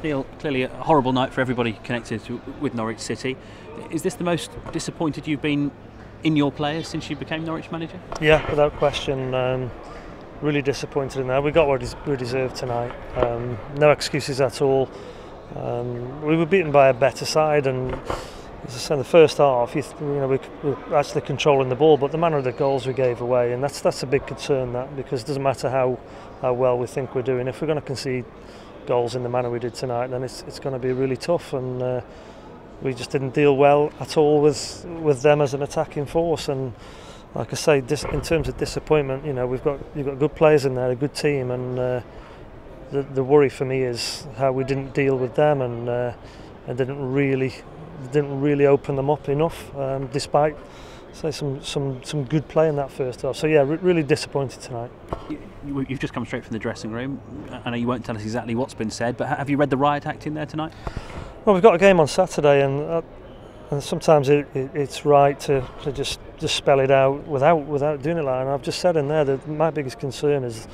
Neil, clearly a horrible night for everybody connected with Norwich City. Is this the most disappointed you've been in your players since you became Norwich manager? Yeah, without question. Really disappointed in that. We got what we deserved tonight. No excuses at all. We were beaten by a better side, and as I said, in the first half, we were actually controlling the ball, but the manner of the goals we gave away, and that's a big concern. That because it doesn't matter how well we think we're doing, if we're going to concede goals in the manner we did tonight, then it's going to be really tough. And we just didn't deal well at all with them as an attacking force. And like I say, in terms of disappointment, you've got good players in there, a good team, and the worry for me is how we didn't deal with them and didn't really open them up enough, despite say some good play in that first half. So yeah, really disappointed tonight. You've just come straight from the dressing room. I know you won't tell us exactly what's been said, but have you read the riot act in there tonight? Well, we've got a game on Saturday, and sometimes it's right to just spell it out without doing it like that. And I've just said in there that my biggest concern is,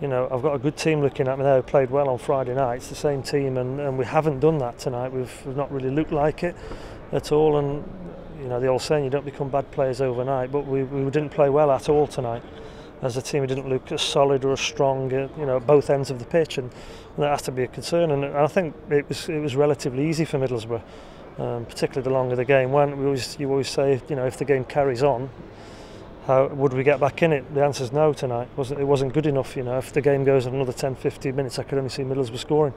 I've got a good team looking at me there who played well on Friday night. It's the same team, and we haven't done that tonight. We've not really looked like it at all. And the old saying, you don't become bad players overnight, but we didn't play well at all tonight. As a team, we didn't look as solid or as strong, at both ends of the pitch, and that has to be a concern. And I think it was relatively easy for Middlesbrough, particularly the longer the game went. You always say, if the game carries on, how would we get back in it? The answer is no tonight. It wasn't good enough. If the game goes on another 10-15 minutes, I could only see Middlesbrough scoring.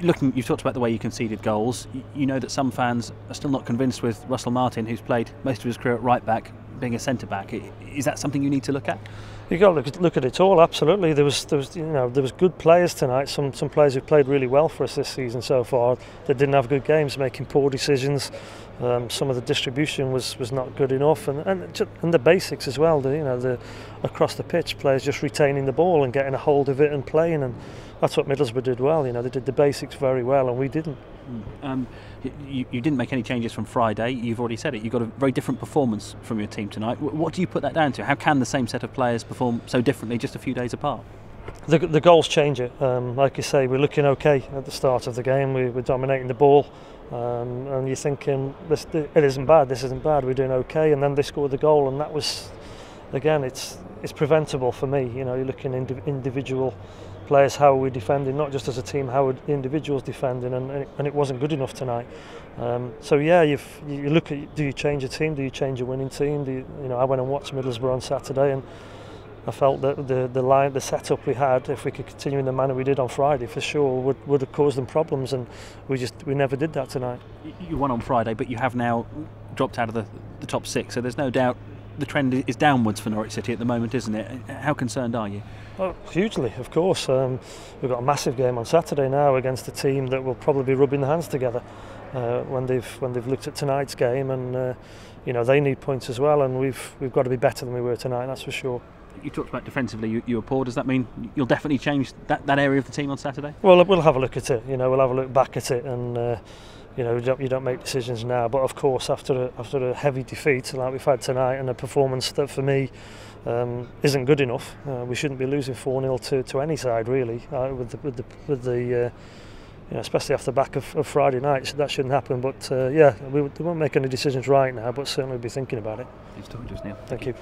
You've talked about the way you conceded goals. You know that some fans are still not convinced with Russell Martin, who's played most of his career at right back, being a centre back. Is that something you need to look at? You got to look at it all. Absolutely, there was good players tonight. Some players who played really well for us this season so far that didn't have good games, making poor decisions. Some of the distribution was not good enough, and the basics as well. The across the pitch, players just retaining the ball and getting a hold of it and playing, and that's what Middlesbrough did well. They did the basics very well, and we didn't. You didn't make any changes from Friday. You've already said it. You got a very different performance from your team tonight. What do you put that down to? How can the same set of players perform so differently just a few days apart? The goals change it. Like you say, we're looking okay at the start of the game. We're dominating the ball, and you're thinking, it isn't bad. This isn't bad. We're doing okay. And then they scored the goal, and that was, again, it's preventable for me. You're looking at individual players, how are we defending, not just as a team, how are the individuals defending, and it wasn't good enough tonight. So yeah, you look at, do you change a team? Do you change a winning team? I went and watched Middlesbrough on Saturday, and I felt that the setup we had, if we could continue in the manner we did on Friday, for sure would have caused them problems, and we never did that tonight. You won on Friday, but you have now dropped out of the top six, so there's no doubt the trend is downwards for Norwich City at the moment, isn't it? How concerned are you? Well, hugely, of course. We've got a massive game on Saturday now against a team that will probably be rubbing their hands together when they've looked at tonight's game, and they need points as well, and we've got to be better than we were tonight, that's for sure. You talked about defensively, you were poor. Does that mean you'll definitely change that area of the team on Saturday? Well, we'll have a look at it. We'll have a look back at it, and you don't make decisions now. But of course, after a heavy defeat like we've had tonight, and a performance that for me isn't good enough, we shouldn't be losing 4-0 to any side really. With the especially off the back of Friday night, that shouldn't happen. But we won't make any decisions right now, but certainly be thinking about it. Thanks for talking to us, Neil. Thank you.